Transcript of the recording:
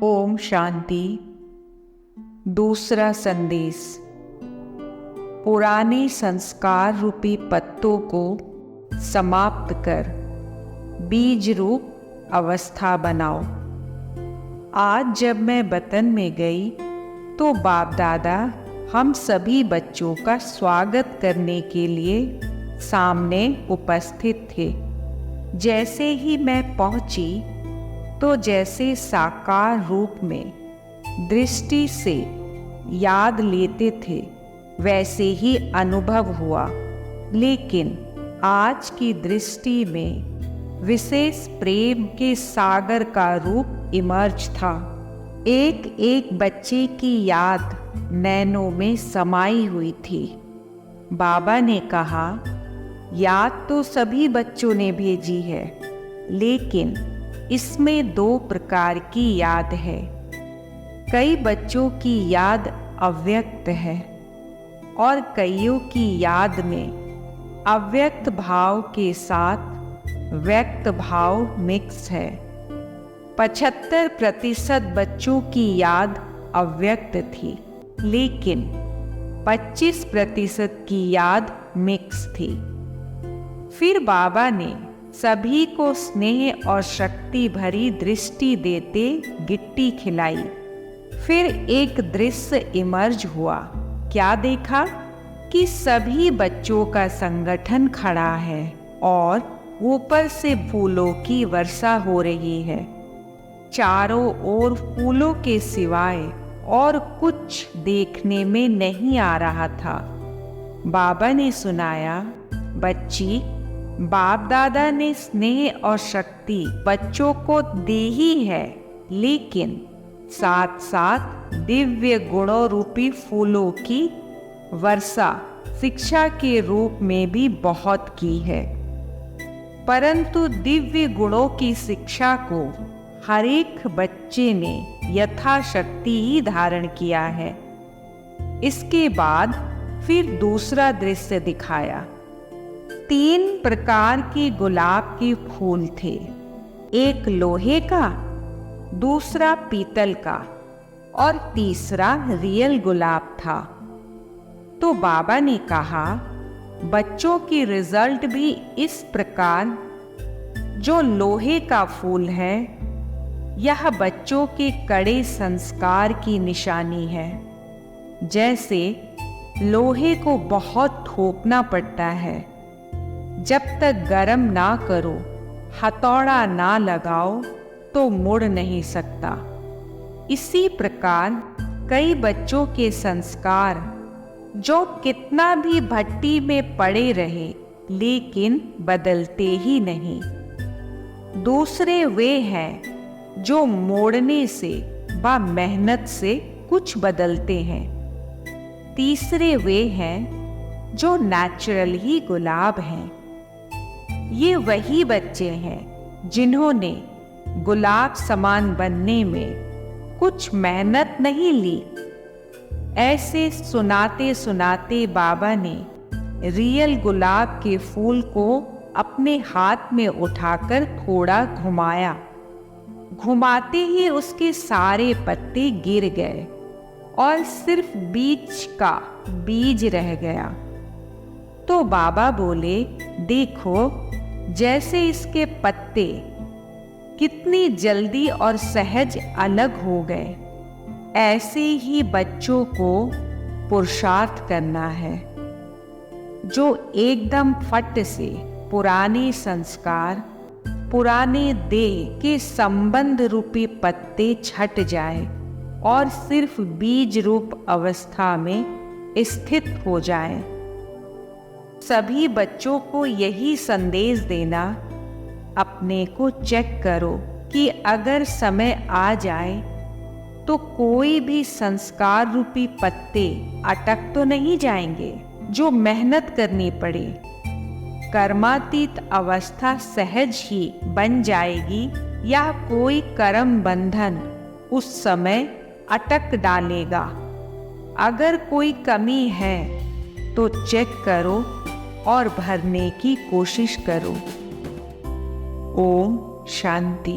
ओम शांति। दूसरा संदेश। पुराने संस्कार रूपी पत्तों को समाप्त कर बीज रूप अवस्था बनाओ। आज जब मैं वतन में गई तो बाप दादा हम सभी बच्चों का स्वागत करने के लिए सामने उपस्थित थे। जैसे ही मैं पहुंची तो जैसे साकार रूप में दृष्टि से याद लेते थे वैसे ही अनुभव हुआ, लेकिन आज की दृष्टि में विशेष प्रेम के सागर का रूप इमर्ज था। एक एक बच्चे की याद नैनों में समाई हुई थी। बाबा ने कहा, याद तो सभी बच्चों ने भेजी है, लेकिन इसमें दो प्रकार की याद है। कई बच्चों की याद अव्यक्त है और कईयों की याद में अव्यक्त भाव के साथ व्यक्त भाव मिक्स है। 75% बच्चों की याद अव्यक्त थी, लेकिन 25% की याद मिक्स थी। फिर बाबा ने सभी को स्नेह और शक्ति भरी दृष्टि देते गिट्टी खिलाई। फिर एक दृश्य इमर्ज हुआ। क्या देखा कि सभी बच्चों का संगठन खड़ा है और ऊपर से फूलों की वर्षा हो रही है। चारों ओर फूलों के सिवाय और कुछ देखने में नहीं आ रहा था। बाबा ने सुनाया, बच्ची, बाप दादा ने स्नेह और शक्ति बच्चों को दी ही है, लेकिन साथ साथ दिव्य गुणों रूपी फूलों की वर्षा शिक्षा के रूप में भी बहुत की है। परंतु दिव्य गुणों की शिक्षा को हर एक बच्चे ने यथाशक्ति ही धारण किया है। इसके बाद फिर दूसरा दृश्य दिखाया। 3 प्रकार के गुलाब के फूल थे, एक लोहे का, दूसरा पीतल का और तीसरा रियल गुलाब था। तो बाबा ने कहा, बच्चों की रिजल्ट भी इस प्रकार। जो लोहे का फूल है, यह बच्चों के कड़े संस्कार की निशानी है। जैसे लोहे को बहुत ठोकना पड़ता है, जब तक गरम ना करो, हथौड़ा ना लगाओ तो मुड़ नहीं सकता। इसी प्रकार कई बच्चों के संस्कार जो कितना भी भट्टी में पड़े रहे, लेकिन बदलते ही नहीं। दूसरे वे हैं जो मोड़ने से व मेहनत से कुछ बदलते हैं। तीसरे वे हैं जो नेचुरल ही गुलाब हैं। ये वही बच्चे हैं जिन्होंने गुलाब समान बनने में कुछ मेहनत नहीं ली। ऐसे सुनाते सुनाते बाबा ने रियल गुलाब के फूल को अपने हाथ में उठाकर थोड़ा घुमाया। घुमाते ही उसके सारे पत्ते गिर गए और सिर्फ बीज का बीज रह गया। तो बाबा बोले, देखो जैसे इसके पत्ते कितनी जल्दी और सहज अलग हो गए, ऐसे ही बच्चों को पुरुषार्थ करना है। जो एकदम फट से पुराने संस्कार, पुराने देह के संबंध रूपी पत्ते छट जाए और सिर्फ बीज रूप अवस्था में स्थित हो जाए। सभी बच्चों को यही संदेश देना, अपने को चेक करो कि अगर समय आ जाए तो कोई भी संस्कार रूपी पत्ते अटक तो नहीं जाएंगे, जो मेहनत करनी पड़े। कर्मातीत अवस्था सहज ही बन जाएगी या कोई कर्म बंधन उस समय अटक डालेगा। अगर कोई कमी है तो चेक करो और भरने की कोशिश करो। ओम शांति।